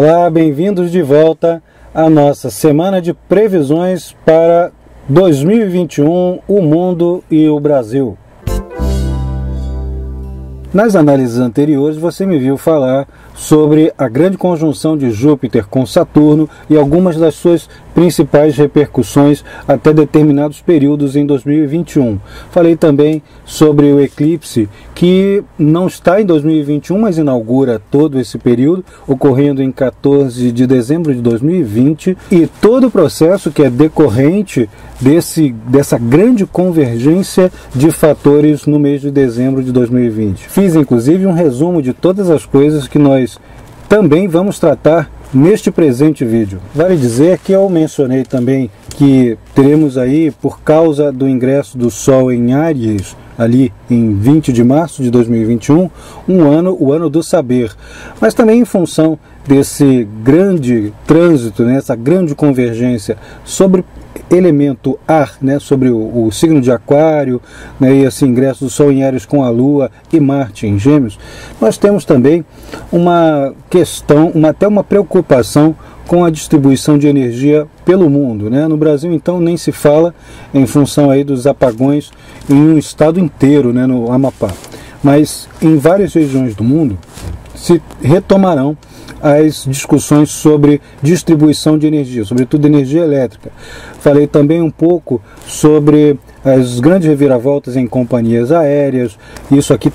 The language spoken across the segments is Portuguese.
Olá, bem-vindos de volta à nossa semana de previsões para 2021, o mundo e o Brasil. Nas análises anteriores você me viu falar sobre a grande conjunção de Júpiter com Saturno e algumas das suas principais repercussões até determinados períodos em 2021. Falei também sobre o eclipse que não está em 2021, mas inaugura todo esse período, ocorrendo em 14 de dezembro de 2020, e todo o processo que é decorrente dessa grande convergência de fatores no mês de dezembro de 2020. Fiz inclusive um resumo de todas as coisas que nós também vamos tratar neste presente vídeo. Vale dizer que eu mencionei também que teremos aí, por causa do ingresso do Sol em Áries, ali em 20 de março de 2021, o ano do saber. Mas também em função desse grande trânsito, né, essa grande convergência sobre elemento ar, né, sobre o signo de Aquário, né, e esse ingresso do Sol em Áries com a Lua e Marte em Gêmeos, nós temos também uma questão, até uma preocupação com a distribuição de energia pelo mundo, né? No Brasil, então, nem se fala, em função aí dos apagões em um estado inteiro, né, no Amapá. Mas em várias regiões do mundo se retomarão as discussões sobre distribuição de energia, sobretudo energia elétrica. Falei também um pouco sobre as grandes reviravoltas em companhias aéreas. Isso aqui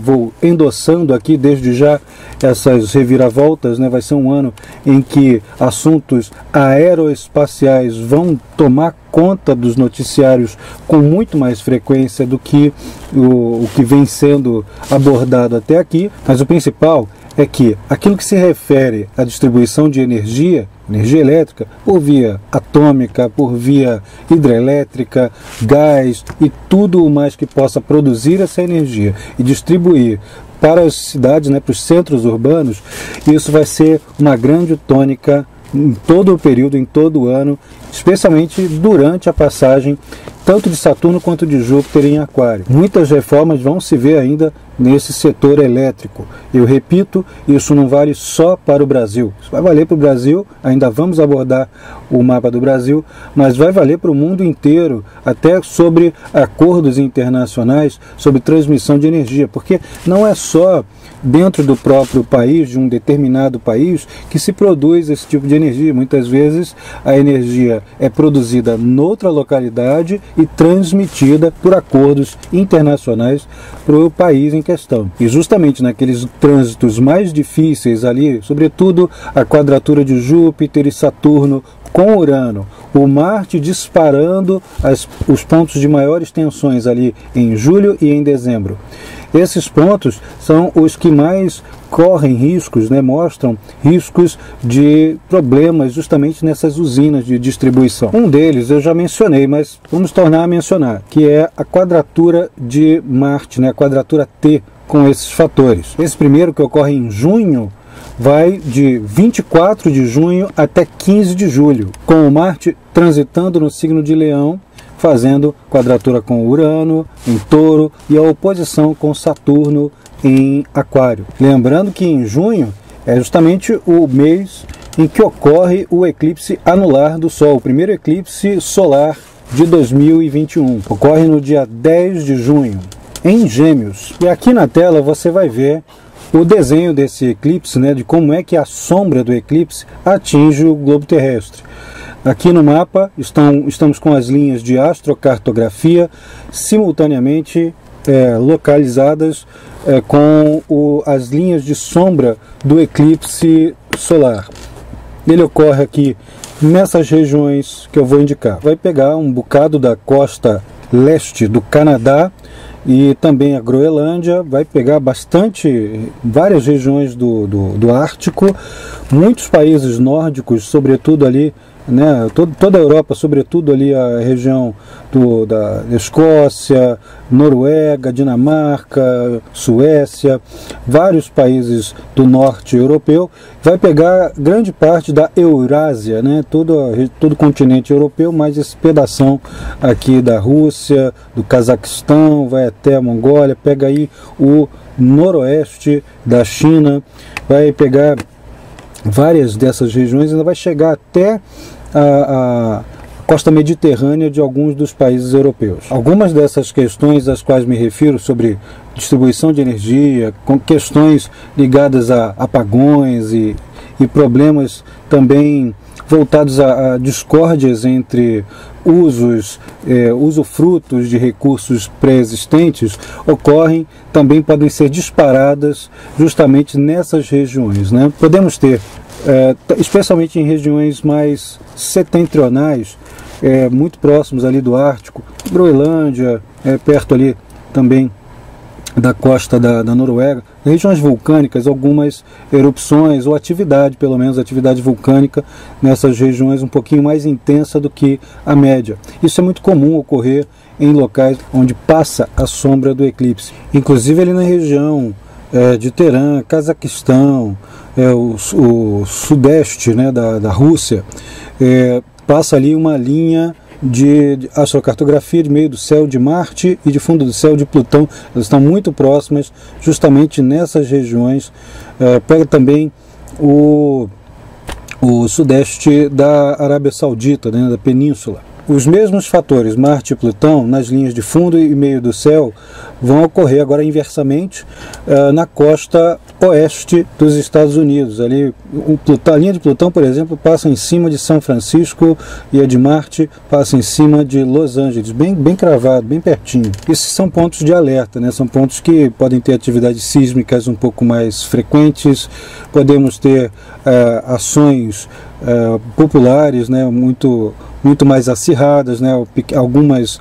vou endossando aqui desde já essas reviravoltas, né? Vai ser um ano em que assuntos aeroespaciais vão tomar conta dos noticiários com muito mais frequência do que o que vem sendo abordado até aqui. Mas o principal é que aquilo que se refere à distribuição de energia elétrica, por via atômica, por via hidrelétrica, gás e tudo o mais que possa produzir essa energia e distribuir para as cidades, né, para os centros urbanos, isso vai ser uma grande tônica em todo o período, em todo o ano, especialmente durante a passagem tanto de Saturno quanto de Júpiter em Aquário. Muitas reformas vão se ver ainda nesse setor elétrico. Eu repito, isso não vale só para o Brasil. Isso vai valer para o Brasil, ainda vamos abordar o mapa do Brasil, mas vai valer para o mundo inteiro, até sobre acordos internacionais sobre transmissão de energia, porque não é só dentro do próprio país, de um determinado país, que se produz esse tipo de energia. Muitas vezes a energia é produzida noutra localidade e transmitida por acordos internacionais para o país em questão. E justamente naqueles trânsitos mais difíceis ali, sobretudo a quadratura de Júpiter e Saturno com Urano, o Marte disparando os pontos de maiores tensões ali em julho e em dezembro. Esses pontos são os que mais correm riscos, né, mostram riscos de problemas justamente nessas usinas de distribuição. Um deles eu já mencionei, mas vamos tornar a mencionar, que é a quadratura de Marte, né, a quadratura T com esses fatores. Esse primeiro, que ocorre em junho, vai de 24 de junho até 15 de julho, com o Marte transitando no signo de Leão, fazendo quadratura com Urano em Touro e a oposição com Saturno em Aquário. Lembrando que em junho é justamente o mês em que ocorre o eclipse anular do Sol, o primeiro eclipse solar de 2021. Ocorre no dia 10 de junho, em Gêmeos. E aqui na tela você vai ver o desenho desse eclipse, né, de como é que a sombra do eclipse atinge o globo terrestre. Aqui no mapa estamos com as linhas de astrocartografia simultaneamente localizadas com as linhas de sombra do eclipse solar. Ele ocorre aqui nessas regiões que eu vou indicar. Vai pegar um bocado da costa leste do Canadá e também a Groenlândia, vai pegar várias regiões do Ártico, muitos países nórdicos, sobretudo ali, né, toda a Europa, sobretudo ali a região da Escócia, Noruega, Dinamarca, Suécia, vários países do norte europeu, vai pegar grande parte da Eurásia, né, todo o continente europeu, mais esse pedação aqui da Rússia, do Cazaquistão, vai até a Mongólia, pega aí o noroeste da China, vai pegar várias dessas regiões ainda vai chegar até a costa mediterrânea de alguns dos países europeus. Algumas dessas questões às quais me refiro, sobre distribuição de energia, com questões ligadas a apagões e problemas também voltados a discórdias entre usufrutos de recursos pré-existentes, também podem ser disparadas justamente nessas regiões, né? Podemos ter, especialmente em regiões mais setentrionais, muito próximos ali do Ártico, Groenlândia, perto ali também da costa da Noruega, regiões vulcânicas, algumas erupções ou atividade, pelo menos atividade vulcânica nessas regiões um pouquinho mais intensa do que a média. Isso é muito comum ocorrer em locais onde passa a sombra do eclipse. Inclusive ali na região de Teherã, Cazaquistão, o sudeste, né, da Rússia, passa ali uma linha de astrocartografia de meio do céu de Marte e de fundo do céu de Plutão. Elas estão muito próximas justamente nessas regiões. Pega também o sudeste da Arábia Saudita, né, da península. Os mesmos fatores, Marte e Plutão, nas linhas de fundo e meio do céu, vão ocorrer agora inversamente na costa oeste dos Estados Unidos. Ali, a linha de Plutão, por exemplo, passa em cima de São Francisco, e a de Marte passa em cima de Los Angeles, bem cravado, bem pertinho. Esses são pontos de alerta, né? São pontos que podem ter atividades sísmicas um pouco mais frequentes, podemos ter ações populares, né, muito mais acirradas, né, algumas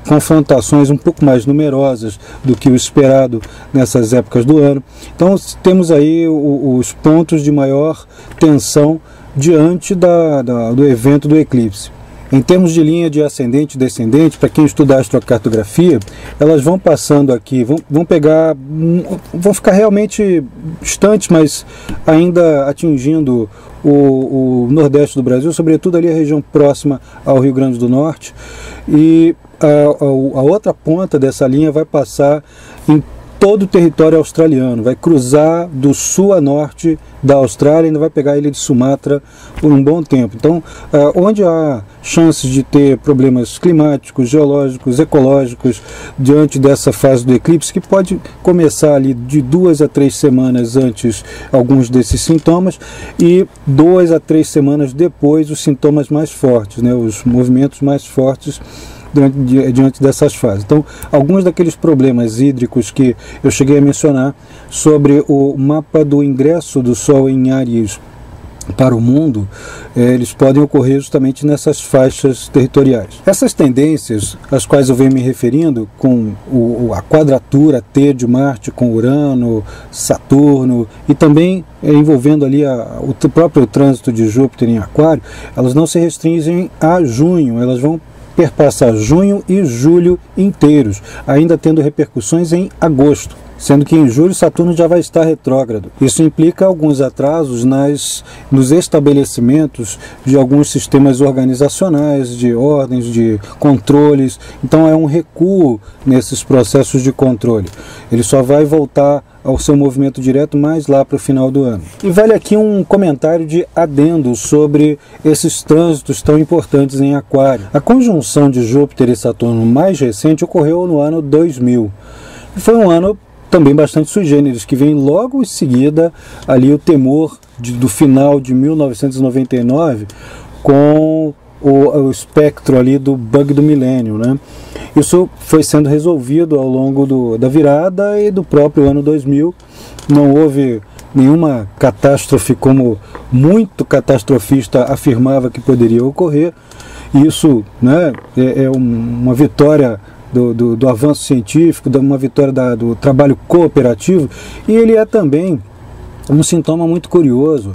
confrontações um pouco mais numerosas do que o esperado nessas épocas do ano. Então temos aí os pontos de maior tensão diante do evento do eclipse. Em termos de linha de ascendente e descendente, para quem estuda astrocartografia, elas vão passando aqui, vão ficar realmente distantes, mas ainda atingindo o nordeste do Brasil, sobretudo ali a região próxima ao Rio Grande do Norte, e a outra ponta dessa linha vai passar em todo o território australiano, vai cruzar do sul a norte da Austrália e ainda vai pegar a ilha de Sumatra por um bom tempo. Então, onde há chances de ter problemas climáticos, geológicos, ecológicos diante dessa fase do eclipse, que pode começar ali de 2 a 3 semanas antes alguns desses sintomas e 2 a 3 semanas depois os sintomas mais fortes, né, os movimentos mais fortes diante dessas fases. Então, alguns daqueles problemas hídricos que eu cheguei a mencionar sobre o mapa do ingresso do Sol em Áries para o mundo, eles podem ocorrer justamente nessas faixas territoriais. Essas tendências, às quais eu venho me referindo, com a quadratura T de Marte com Urano, Saturno, e também envolvendo ali o próprio trânsito de Júpiter em Aquário, elas não se restringem a junho, elas vão perpassar junho e julho inteiros, ainda tendo repercussões em agosto, sendo que em julho Saturno já vai estar retrógrado. Isso implica alguns atrasos nos estabelecimentos de alguns sistemas organizacionais, de ordens, de controles. Então é um recuo nesses processos de controle. Ele só vai voltar ao seu movimento direto mais lá para o final do ano. E vale aqui um comentário de adendo sobre esses trânsitos tão importantes em Aquário. A conjunção de Júpiter e Saturno mais recente ocorreu no ano 2000. Foi um ano também bastante sui generis, que vem logo em seguida ali o temor do final de 1999 com o espectro ali do bug do milênio, né? Isso foi sendo resolvido ao longo da virada e do próprio ano 2000. Não houve nenhuma catástrofe como muito catastrofista afirmava que poderia ocorrer. Isso, né, é uma vitória do avanço científico, uma vitória do trabalho cooperativo, e ele é também um sintoma muito curioso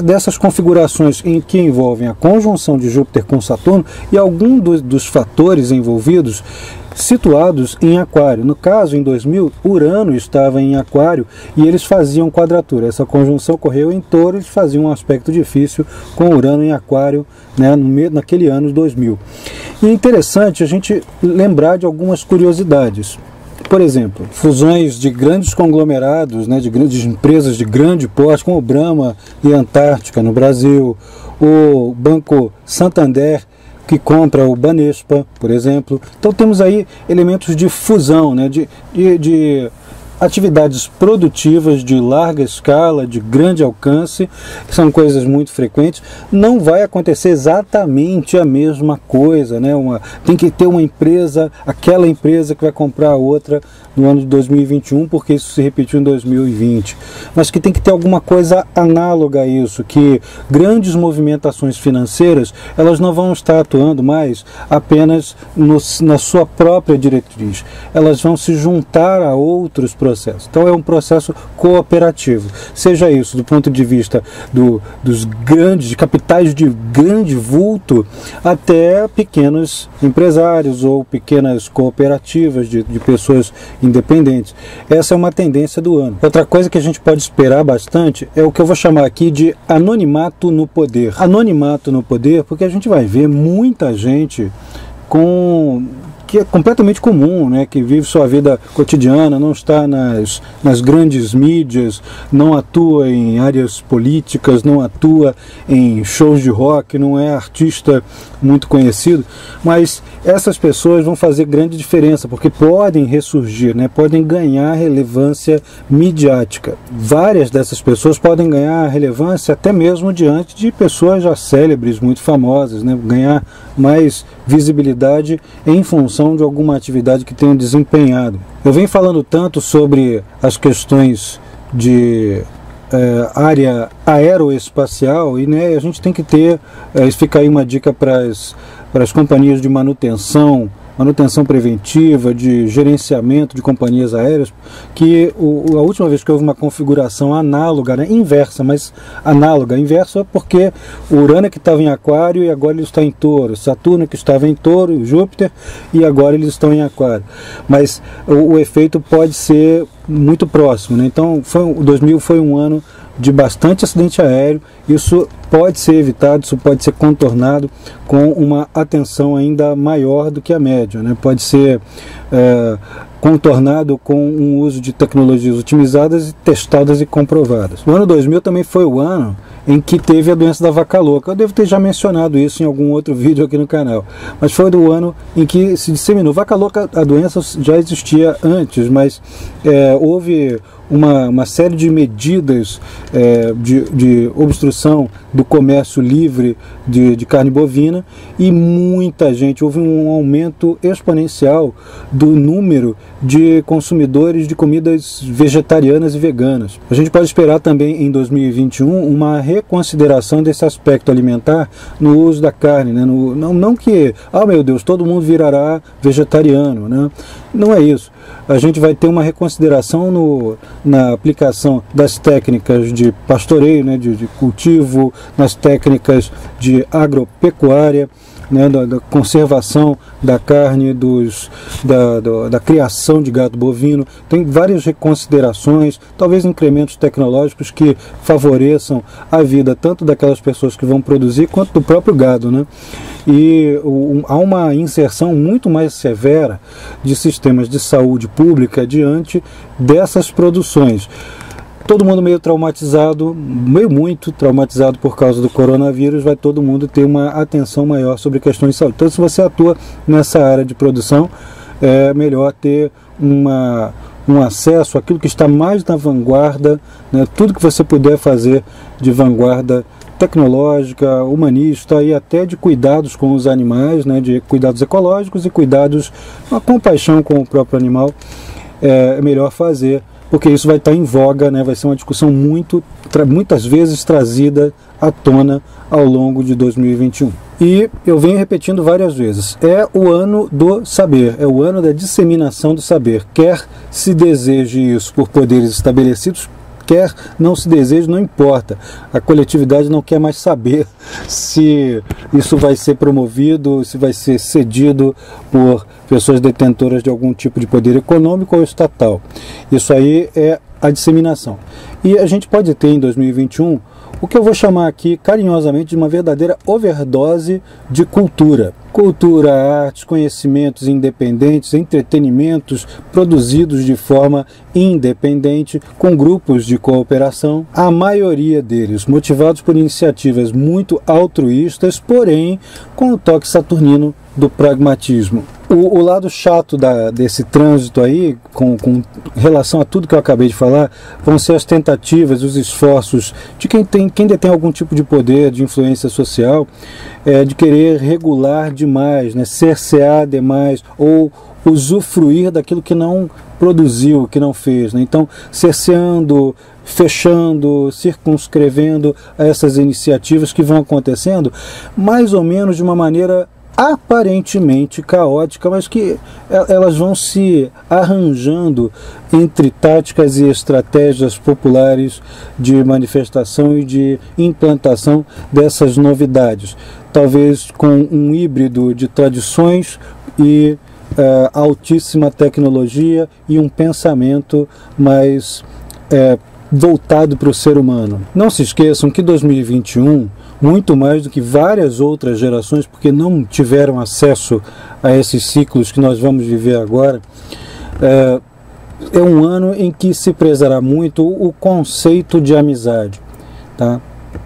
dessas configurações que envolvem a conjunção de Júpiter com Saturno e algum dos fatores envolvidos situados em Aquário. No caso, em 2000, Urano estava em Aquário e eles faziam quadratura. Essa conjunção ocorreu em Touro, eles faziam um aspecto difícil com Urano em Aquário, né, naquele ano de 2000. E é interessante a gente lembrar de algumas curiosidades. Por exemplo, fusões de grandes conglomerados, né, de grandes empresas de grande porte, como o Brahma e Antártica no Brasil, o Banco Santander, que compra o Banespa, por exemplo. Então temos aí elementos de fusão, né, de atividades produtivas de larga escala, de grande alcance, que são coisas muito frequentes. Não vai acontecer exatamente a mesma coisa, né? Tem que ter uma empresa, aquela empresa que vai comprar a outra no ano de 2021, porque isso se repetiu em 2020. Mas que tem que ter alguma coisa análoga a isso, que grandes movimentações financeiras, elas não vão estar atuando mais apenas na sua própria diretriz. Elas vão se juntar a outros processos. Então é um processo cooperativo. Seja isso do ponto de vista dos grandes, de capitais de grande vulto, até pequenos empresários ou pequenas cooperativas de pessoas independentes. Essa é uma tendência do ano. Outra coisa que a gente pode esperar bastante é o que eu vou chamar aqui de anonimato no poder. Anonimato no poder, porque a gente vai ver muita gente que é completamente comum, né, que vive sua vida cotidiana, não está nas grandes mídias, não atua em áreas políticas, não atua em shows de rock, não é artista muito conhecido, mas essas pessoas vão fazer grande diferença, porque podem ressurgir, né, podem ganhar relevância midiática. Várias dessas pessoas podem ganhar relevância até mesmo diante de pessoas já célebres, muito famosas, né, ganhar mais visibilidade em função de alguma atividade que tenham desempenhado. Eu venho falando tanto sobre as questões de área aeroespacial e, né, a gente tem que ter, fica aí uma dica para as companhias de manutenção preventiva, de gerenciamento de companhias aéreas, que a última vez que houve uma configuração análoga, né, inversa, mas análoga, inversa porque o Urano que estava em Aquário e agora ele está em Touro, Saturno que estava em Touro, Júpiter, e agora eles estão em Aquário. Mas o efeito pode ser muito próximo, né? Então 2000 foi um ano de bastante acidente aéreo. Isso pode ser evitado, isso pode ser contornado com uma atenção ainda maior do que a média, né? Pode ser contornado com um uso de tecnologias otimizadas e testadas e comprovadas. O ano 2000 também foi o ano em que teve a doença da vaca louca. Eu devo ter já mencionado isso em algum outro vídeo aqui no canal, mas foi do ano em que se disseminou. Vaca louca, a doença já existia antes, mas houve uma série de medidas de obstrução do comércio livre de carne bovina, e muita gente, houve um aumento exponencial do número de consumidores de comidas vegetarianas e veganas. A gente pode esperar também em 2021 uma reconsideração desse aspecto alimentar no uso da carne, né? Não que, meu Deus, todo mundo virará vegetariano, né? Não é isso. A gente vai ter uma reconsideração na aplicação das técnicas de pastoreio, né, de cultivo, nas técnicas de agropecuária, né, da conservação da carne, da criação de gado bovino. Tem várias reconsiderações, talvez incrementos tecnológicos que favoreçam a vida tanto daquelas pessoas que vão produzir quanto do próprio gado, né? E há uma inserção muito mais severa de sistemas de saúde pública diante dessas produções. Todo mundo meio traumatizado, muito traumatizado por causa do coronavírus, vai todo mundo ter uma atenção maior sobre questões de saúde. Então, se você atua nessa área de produção, é melhor ter um acesso àquilo que está mais na vanguarda, né? Tudo que você puder fazer de vanguarda tecnológica, humanista e até de cuidados com os animais, né? De cuidados ecológicos e cuidados, uma compaixão com o próprio animal, é melhor fazer, porque isso vai estar em voga, né? Vai ser uma discussão muitas vezes trazida à tona ao longo de 2021. E eu venho repetindo várias vezes, é o ano do saber, é o ano da disseminação do saber. Quer se deseje isso por poderes estabelecidos, quer não se deseje, não importa. A coletividade não quer mais saber se isso vai ser promovido, se vai ser cedido por pessoas detentoras de algum tipo de poder econômico ou estatal. Isso aí é a disseminação. E a gente pode ter em 2021 o que eu vou chamar aqui carinhosamente de uma verdadeira overdose de cultura. Cultura, artes, conhecimentos independentes, entretenimentos produzidos de forma independente, com grupos de cooperação, a maioria deles motivados por iniciativas muito altruístas, porém com o toque saturnino do pragmatismo. O lado chato desse trânsito aí, com relação a tudo que eu acabei de falar, vão ser as tentativas, os esforços de quem detém algum tipo de poder, de influência social, de querer regular demais, né, cercear demais, ou usufruir daquilo que não produziu, que não fez, né? Então, cerceando, fechando, circunscrevendo essas iniciativas que vão acontecendo, mais ou menos de uma maneira aparentemente caótica, mas que elas vão se arranjando entre táticas e estratégias populares de manifestação e de implantação dessas novidades, talvez com um híbrido de tradições e altíssima tecnologia e um pensamento mais voltado para o ser humano. Não se esqueçam que 2021, muito mais do que várias outras gerações, porque não tiveram acesso a esses ciclos que nós vamos viver agora, é um ano em que se prezará muito o conceito de amizade, tá?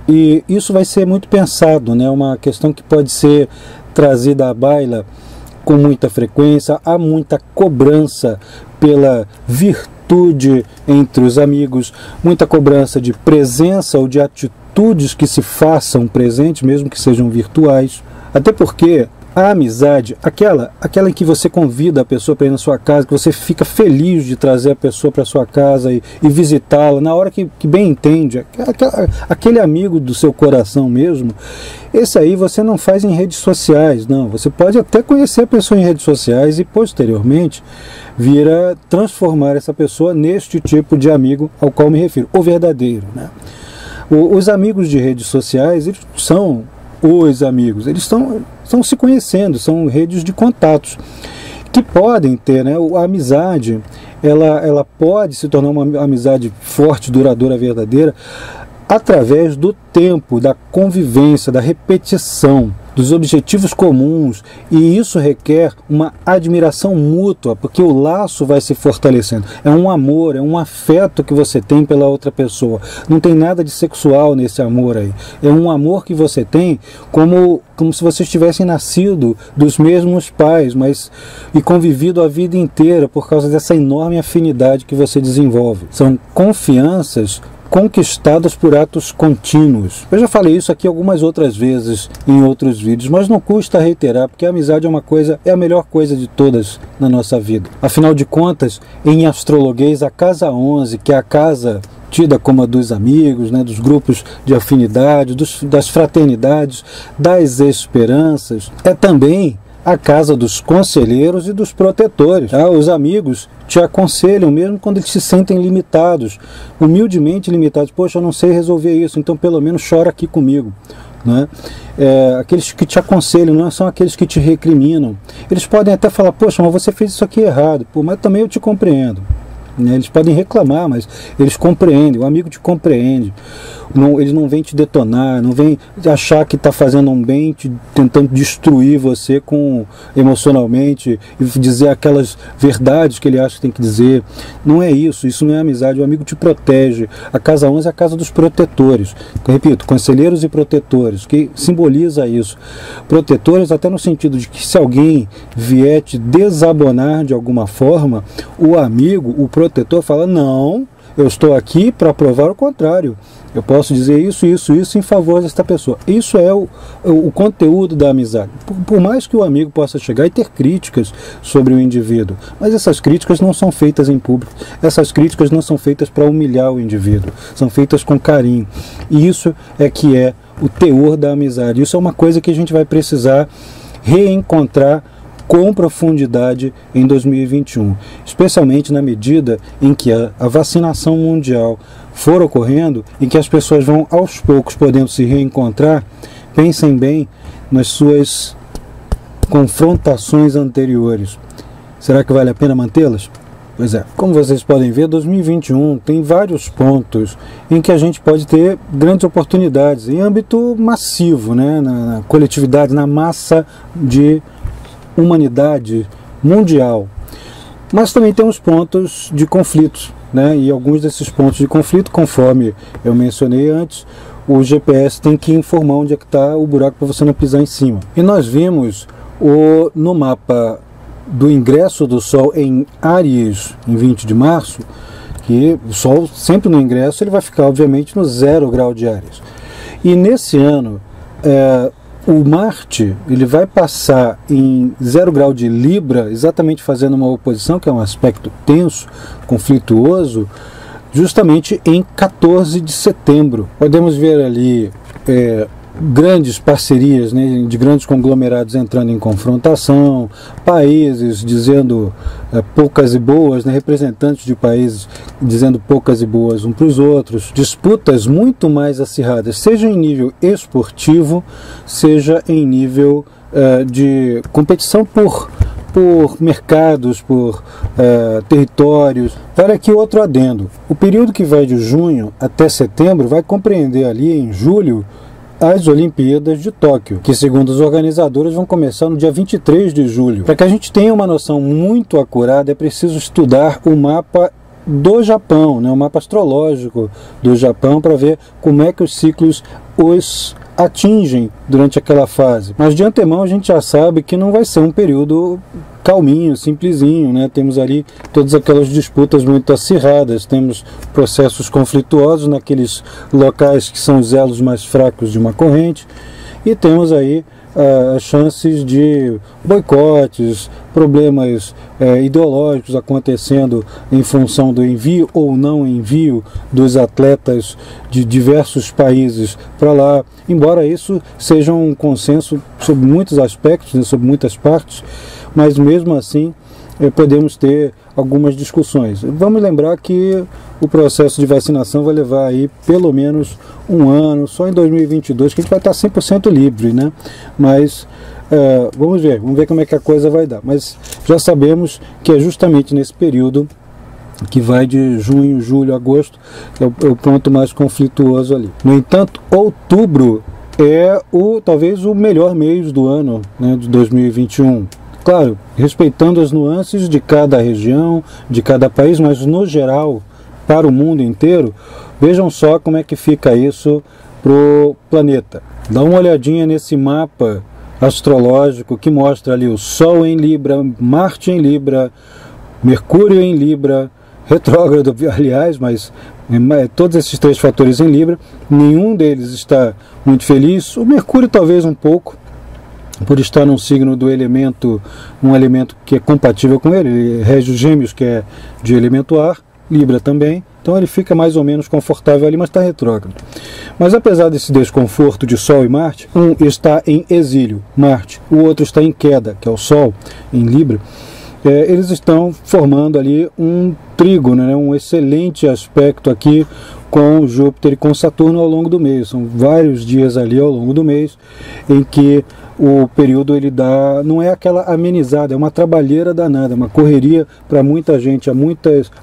E isso vai ser muito pensado, né? Uma questão que pode ser trazida à baila com muita frequência. Há muita cobrança pela virtude entre os amigos, muita cobrança de presença ou de atitudes que se façam presentes, mesmo que sejam virtuais. Até porque a amizade, aquela em que você convida a pessoa para ir na sua casa, que você fica feliz de trazer a pessoa para sua casa e visitá-la na hora que bem entende, aquele amigo do seu coração mesmo, esse aí você não faz em redes sociais, não. Você pode até conhecer a pessoa em redes sociais e posteriormente vir a transformar essa pessoa neste tipo de amigo ao qual me refiro, o verdadeiro, né? Os amigos de redes sociais, eles são os amigos, eles estão se conhecendo, são redes de contatos que podem ter, né? A amizade, ela pode se tornar uma amizade forte, duradoura, verdadeira, através do tempo, da convivência, da repetição, dos objetivos comuns, e isso requer uma admiração mútua, porque o laço vai se fortalecendo. É um amor, é um afeto que você tem pela outra pessoa. Não tem nada de sexual nesse amor aí. É um amor que você tem como se vocês tivessem nascido dos mesmos pais, e convivido a vida inteira por causa dessa enorme afinidade que você desenvolve. São confianças conquistadas por atos contínuos. Eu já falei isso aqui algumas outras vezes em outros vídeos, mas não custa reiterar, porque a amizade é a melhor coisa de todas na nossa vida. Afinal de contas, em astrologuês, a casa 11, que é a casa tida como a dos amigos, né, dos grupos de afinidade, das fraternidades, das esperanças, é também a casa dos conselheiros e dos protetores. Os amigos te aconselham mesmo quando eles se sentem limitados, humildemente limitados. Poxa, eu não sei resolver isso, então pelo menos chora aqui comigo, né? Aqueles que te aconselham não são aqueles que te recriminam. Eles podem até falar, poxa, mas você fez isso aqui errado. Pô, mas também eu te compreendo. Eles podem reclamar, mas eles compreendem, o amigo te compreende. Eles não vêm te detonar, não vêm achar que está fazendo um bem, tentando destruir você emocionalmente e dizer aquelas verdades que ele acha que tem que dizer. Não é isso, isso não é amizade. O amigo te protege. A casa 11 é a casa dos protetores. Eu repito, conselheiros e protetores, que simboliza isso. Protetores até no sentido de que se alguém vier te desabonar de alguma forma, o amigo, o protetor fala, não, eu estou aqui para provar o contrário. Eu posso dizer isso em favor desta pessoa. Isso é o conteúdo da amizade. Por mais que o amigo possa chegar e ter críticas sobre o indivíduo, mas essas críticas não são feitas em público. Essas críticas não são feitas para humilhar o indivíduo. São feitas com carinho. E isso é que é o teor da amizade. Isso é uma coisa que a gente vai precisar reencontrar com profundidade em 2021, especialmente na medida em que a vacinação mundial for ocorrendo, em que as pessoas vão aos poucos podendo se reencontrar. Pensem bem nas suas confrontações anteriores. Será que vale a pena mantê-las? Pois é, como vocês podem ver, 2021 tem vários pontos em que a gente pode ter grandes oportunidades em âmbito massivo, né, na coletividade, na massa de humanidade mundial. Mas também temos pontos de conflitos, né, e alguns desses pontos de conflito, conforme eu mencionei antes, o GPS tem que informar onde é que está o buraco para você não pisar em cima. E nós vimos no mapa do ingresso do Sol em Áries, em 20 de março, que o Sol sempre no ingresso ele vai ficar obviamente no 0 grau de Áries. E nesse ano o Marte ele vai passar em 0 grau de Libra, exatamente fazendo uma oposição, que é um aspecto tenso, conflituoso, justamente em 14 de setembro. Podemos ver ali grandes parcerias, né, de grandes conglomerados entrando em confrontação, países dizendo poucas e boas, né, representantes de países dizendo poucas e boas uns para os outros, disputas muito mais acirradas, seja em nível esportivo, seja em nível de competição por mercados, por territórios. Olha aqui outro adendo. O período que vai de junho até setembro vai compreender ali em julho as Olimpíadas de Tóquio, que segundo os organizadores vão começar no dia 23 de julho. Para que a gente tenha uma noção muito acurada, é preciso estudar o mapa do Japão, né, o mapa astrológico do Japão, para ver como é que os ciclos os atingem durante aquela fase. Mas de antemão a gente já sabe que não vai ser um período calminho, simplesinho, né? Temos ali todas aquelas disputas muito acirradas, temos processos conflituosos naqueles locais que são os elos mais fracos de uma corrente, e temos aí as chances de boicotes, problemas ideológicos acontecendo em função do envio ou não envio dos atletas de diversos países para lá, embora isso seja um consenso sobre muitos aspectos, né, sobre muitas partes, mas mesmo assim podemos ter algumas discussões. Vamos lembrar que o processo de vacinação vai levar aí pelo menos um ano, só em 2022 que a gente vai estar 100% livre, né? Mas vamos ver como é que a coisa vai dar. Mas já sabemos que é justamente nesse período que vai de junho, julho, agosto, que é o ponto mais conflituoso ali. No entanto, outubro é talvez o melhor mês do ano, né, de 2021. Claro, respeitando as nuances de cada região, de cada país, mas no geral, para o mundo inteiro, vejam só como é que fica isso para o planeta. Dá uma olhadinha nesse mapa astrológico que mostra ali o Sol em Libra, Marte em Libra, Mercúrio em Libra, retrógrado, aliás, mas todos esses três fatores em Libra, nenhum deles está muito feliz. O Mercúrio talvez um pouco, por estar num signo do elemento, um elemento que é compatível com ele rege os Gêmeos, que é de elemento ar, Libra também, então ele fica mais ou menos confortável ali, mas está retrógrado. Mas apesar desse desconforto de Sol e Marte, um está em exílio, Marte, o outro está em queda, que é o Sol, em Libra, eles estão formando ali um trígono, né, um excelente aspecto aqui com Júpiter e com Saturno ao longo do mês. São vários dias ali ao longo do mês em que o período ele dá, não é aquela amenizada, é uma trabalheira danada, uma correria para muita gente, há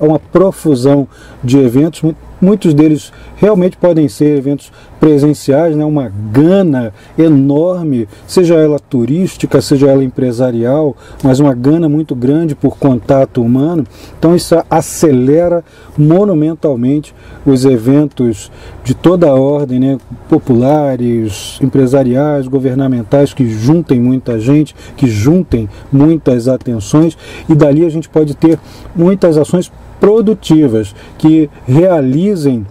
uma profusão de eventos, muitos deles realmente podem ser eventos presenciais, né? Uma gana enorme, seja ela turística, seja ela empresarial, mas uma gana muito grande por contato humano. Então isso acelera monumentalmente os eventos de toda a ordem, né? Populares, empresariais, governamentais, que juntem muita gente, que juntem muitas atenções, e dali a gente pode ter muitas ações produtivas que realizem,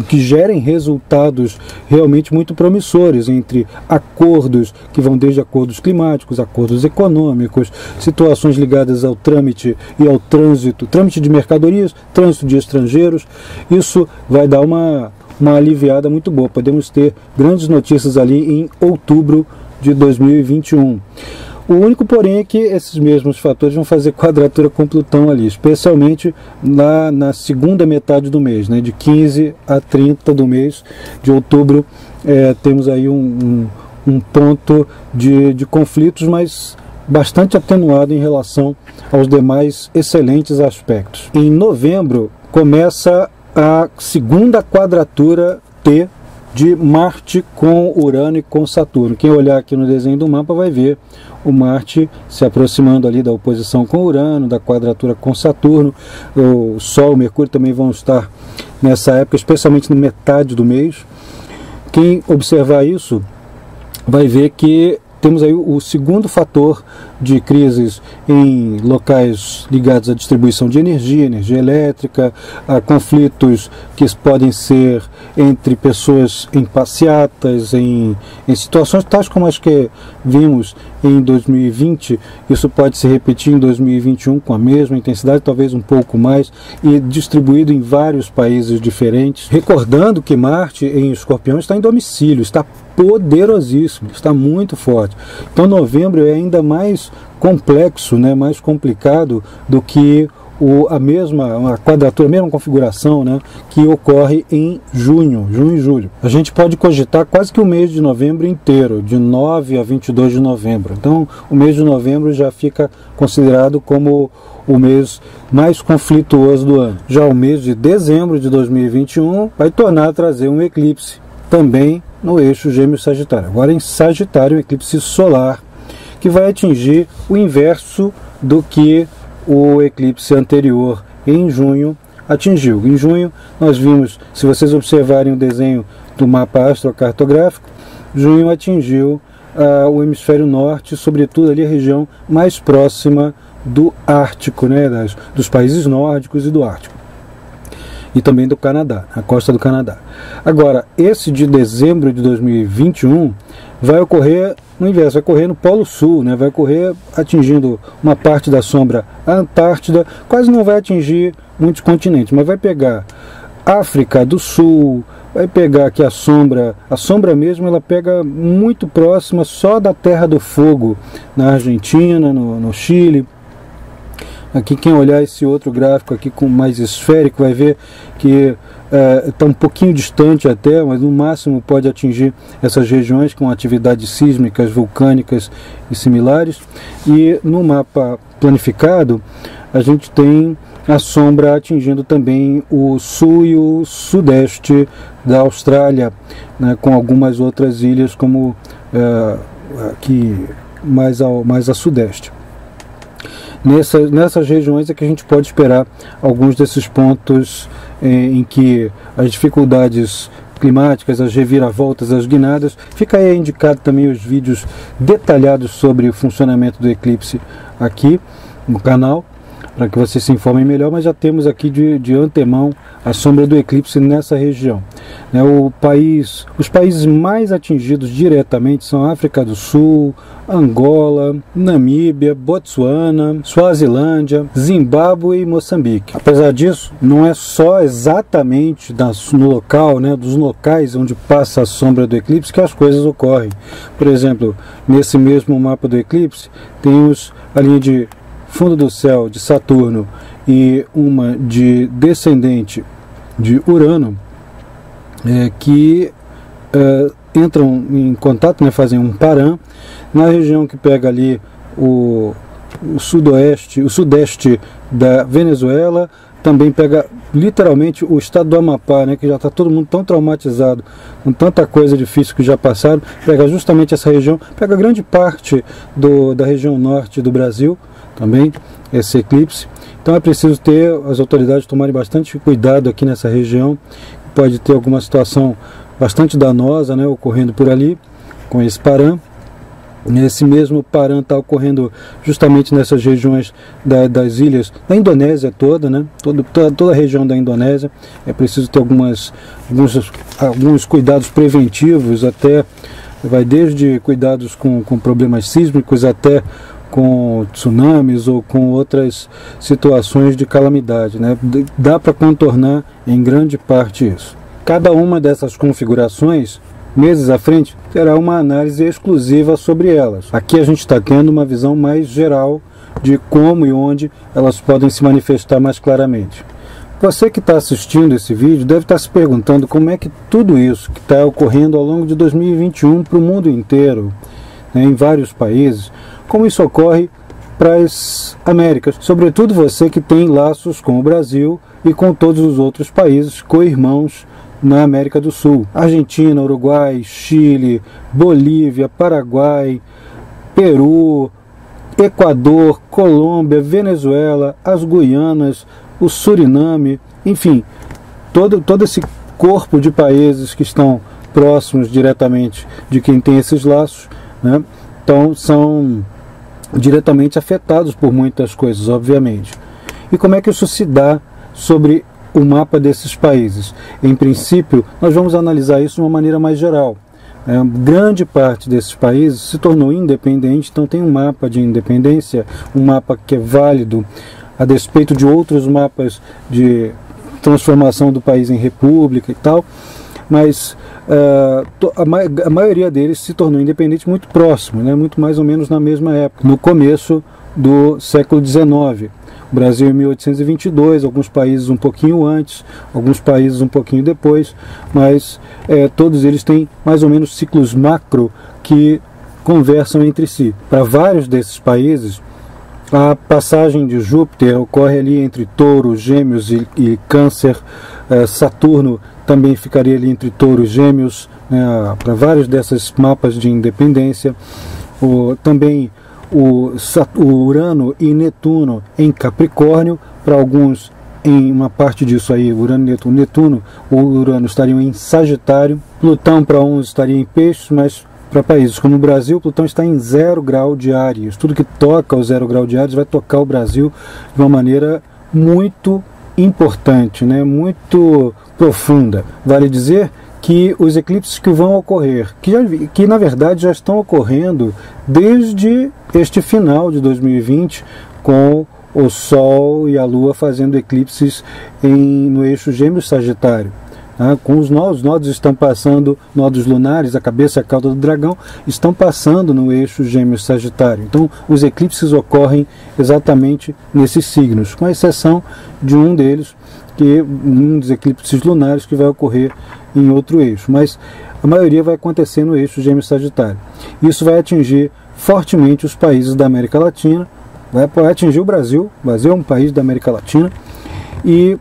que gerem resultados realmente muito promissores, entre acordos que vão desde acordos climáticos, acordos econômicos, situações ligadas ao trâmite e ao trânsito, trâmite de mercadorias, trânsito de estrangeiros. Isso vai dar uma aliviada muito boa. Podemos ter grandes notícias ali em outubro de 2021. O único, porém, é que esses mesmos fatores vão fazer quadratura com Plutão ali, especialmente na segunda metade do mês, né, de 15 a 30 do mês de outubro. Temos aí um ponto de conflitos, mas bastante atenuado em relação aos demais excelentes aspectos. Em novembro começa a segunda quadratura T de Marte com Urano e com Saturno. Quem olhar aqui no desenho do mapa vai ver o Marte se aproximando ali da oposição com Urano, da quadratura com Saturno. O Sol e o Mercúrio também vão estar nessa época, especialmente na metade do mês. Quem observar isso vai ver que temos aí o segundo fator de crises em locais ligados à distribuição de energia elétrica, a conflitos que podem ser entre pessoas em passeatas, em situações tais como as que vimos em 2020, isso pode se repetir em 2021 com a mesma intensidade, talvez um pouco mais, e distribuído em vários países diferentes. Recordando que Marte em Escorpião está em domicílio, está poderosíssimo, está muito forte. Então novembro é ainda mais complexo, né, mais complicado do que a quadratura, a mesma configuração, né, que ocorre em junho e julho. A gente pode cogitar quase que o mês de novembro inteiro, de 9 a 22 de novembro. Então o mês de novembro já fica considerado como o mês mais conflituoso do ano. Já o mês de dezembro de 2021 vai tornar a trazer um eclipse também no eixo Gêmeos-Sagitário. Agora em Sagitário, um eclipse solar que vai atingir o inverso do que o eclipse anterior em junho atingiu. Em junho nós vimos, se vocês observarem o desenho do mapa astrocartográfico, junho atingiu o hemisfério norte, sobretudo ali a região mais próxima do Ártico, né, dos países nórdicos e do Ártico. E também do Canadá, a costa do Canadá. Agora, esse de dezembro de 2021 vai ocorrer no inverso, vai ocorrer no Polo Sul, né? Vai ocorrer atingindo uma parte da sombra a Antártida, quase não vai atingir muitos continentes, mas vai pegar África do Sul, vai pegar aqui a sombra mesmo, ela pega muito próxima só da Terra do Fogo, na Argentina, no Chile. Aqui quem olhar esse outro gráfico aqui com mais esférico vai ver que está um pouquinho distante até, mas no máximo pode atingir essas regiões com atividades sísmicas, vulcânicas e similares. E no mapa planificado a gente tem a sombra atingindo também o sul e o sudeste da Austrália, né, com algumas outras ilhas como aqui mais a sudeste. Nessas regiões é que a gente pode esperar alguns desses pontos em que as dificuldades climáticas, as reviravoltas, as guinadas. Fica aí indicado também os vídeos detalhados sobre o funcionamento do eclipse aqui no canal, para que vocês se informem melhor, mas já temos aqui de antemão a sombra do eclipse nessa região. Os países mais atingidos diretamente são África do Sul, Angola, Namíbia, Botsuana, Suazilândia, Zimbábue e Moçambique. Apesar disso, não é só exatamente no local, né, dos locais onde passa a sombra do eclipse que as coisas ocorrem. Por exemplo, nesse mesmo mapa do eclipse, temos a linha de fundo do céu de Saturno e uma de descendente de Urano, que entram em contato, né, fazem um parã na região que pega ali o sudeste da Venezuela, também pega literalmente o estado do Amapá, né, que já está todo mundo tão traumatizado com tanta coisa difícil que já passaram, pega justamente essa região, pega grande parte da região norte do Brasil, também esse eclipse. Então é preciso ter as autoridades tomarem bastante cuidado aqui nessa região. Pode ter alguma situação bastante danosa, né, ocorrendo por ali com esse parã. Esse mesmo parã está ocorrendo justamente nessas regiões das ilhas da Indonésia toda, né, toda a região da Indonésia. É preciso ter alguns cuidados preventivos, até vai desde cuidados com problemas sísmicos até com tsunamis ou com outras situações de calamidade, né? Dá para contornar em grande parte isso. Cada uma dessas configurações, meses à frente, terá uma análise exclusiva sobre elas. Aqui a gente está tendo uma visão mais geral de como e onde elas podem se manifestar mais claramente. Você que está assistindo esse vídeo deve estar se perguntando como é que tudo isso que está ocorrendo ao longo de 2021 para o mundo inteiro, né, em vários países, como isso ocorre para as Américas, sobretudo você que tem laços com o Brasil e com todos os outros países co-irmãos na América do Sul. Argentina, Uruguai, Chile, Bolívia, Paraguai, Peru, Equador, Colômbia, Venezuela, as Guianas, o Suriname, enfim, todo esse corpo de países que estão próximos diretamente de quem tem esses laços, né? Então são diretamente afetados por muitas coisas, obviamente. E como é que isso se dá sobre o mapa desses países? Em princípio, nós vamos analisar isso de uma maneira mais geral. Grande parte desses países se tornou independente, então tem um mapa de independência, um mapa que é válido a despeito de outros mapas de transformação do país em república e tal, mas a maioria deles se tornou independente muito próximo, né, muito mais ou menos na mesma época, no começo do século XIX. O Brasil em 1822, alguns países um pouquinho antes, alguns países um pouquinho depois, mas todos eles têm mais ou menos ciclos macro que conversam entre si. Para vários desses países, a passagem de Júpiter ocorre ali entre Touro, Gêmeos e Câncer. Saturno também ficaria ali entre Touro e Gêmeos, né, para vários desses mapas de independência. Também o Urano e Netuno em Capricórnio, para alguns em uma parte disso aí, Urano e Netuno, o Urano estariam em Sagitário, Plutão para uns estaria em Peixes, mas para países como o Brasil, Plutão está em 0 grau de Áries. Tudo que toca o 0 grau de Áries vai tocar o Brasil de uma maneira muito importante, né? Muito profunda. Vale dizer que os eclipses que vão ocorrer, que na verdade já estão ocorrendo desde este final de 2020, com o Sol e a Lua fazendo eclipses no eixo Gêmeos-Sagitário. Com os nodos estão passando, nodos lunares, a cabeça e a cauda do dragão, estão passando no eixo Gêmeos-Sagitário. Então, os eclipses ocorrem exatamente nesses signos, com exceção de um deles, um dos eclipses lunares que vai ocorrer em outro eixo. Mas a maioria vai acontecer no eixo Gêmeos-Sagitário. Isso vai atingir fortemente os países da América Latina, vai atingir o Brasil. O Brasil é um país da América Latina e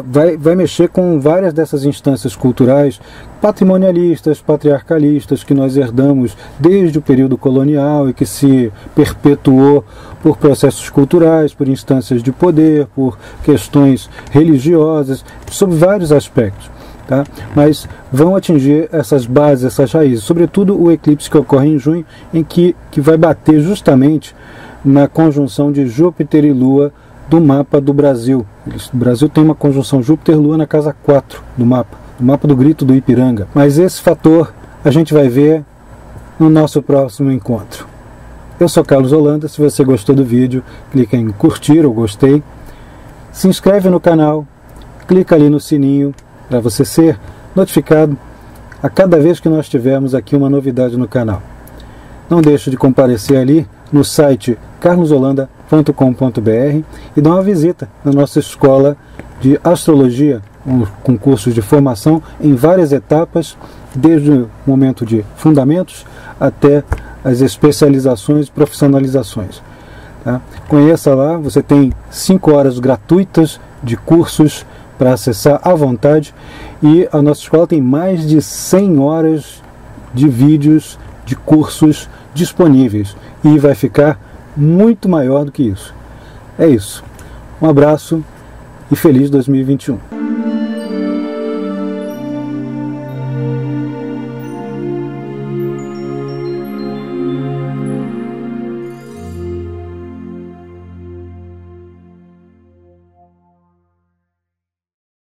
vai mexer com várias dessas instâncias culturais patrimonialistas, patriarcalistas, que nós herdamos desde o período colonial e que se perpetuou por processos culturais, por instâncias de poder, por questões religiosas, sob vários aspectos. Tá? Mas vão atingir essas bases, essas raízes, sobretudo o eclipse que ocorre em junho, em que vai bater justamente na conjunção de Júpiter e Lua do mapa do Brasil. O Brasil tem uma conjunção Júpiter-Lua na casa 4 do mapa do Grito do Ipiranga. Mas esse fator a gente vai ver no nosso próximo encontro. Eu sou Carlos Holanda. Se você gostou do vídeo, clica em curtir ou gostei. Se inscreve no canal, clica ali no sininho para você ser notificado a cada vez que nós tivermos aqui uma novidade no canal. Não deixe de comparecer ali no site carlosholanda.com.br e dar uma visita na nossa escola de astrologia, com cursos de formação em várias etapas, desde o momento de fundamentos até as especializações e profissionalizações. Tá? Conheça lá, você tem 5 horas gratuitas de cursos para acessar à vontade, e a nossa escola tem mais de 100 horas de vídeos, de cursos disponíveis, e vai ficar muito maior do que isso. É isso. Um abraço e feliz 2021.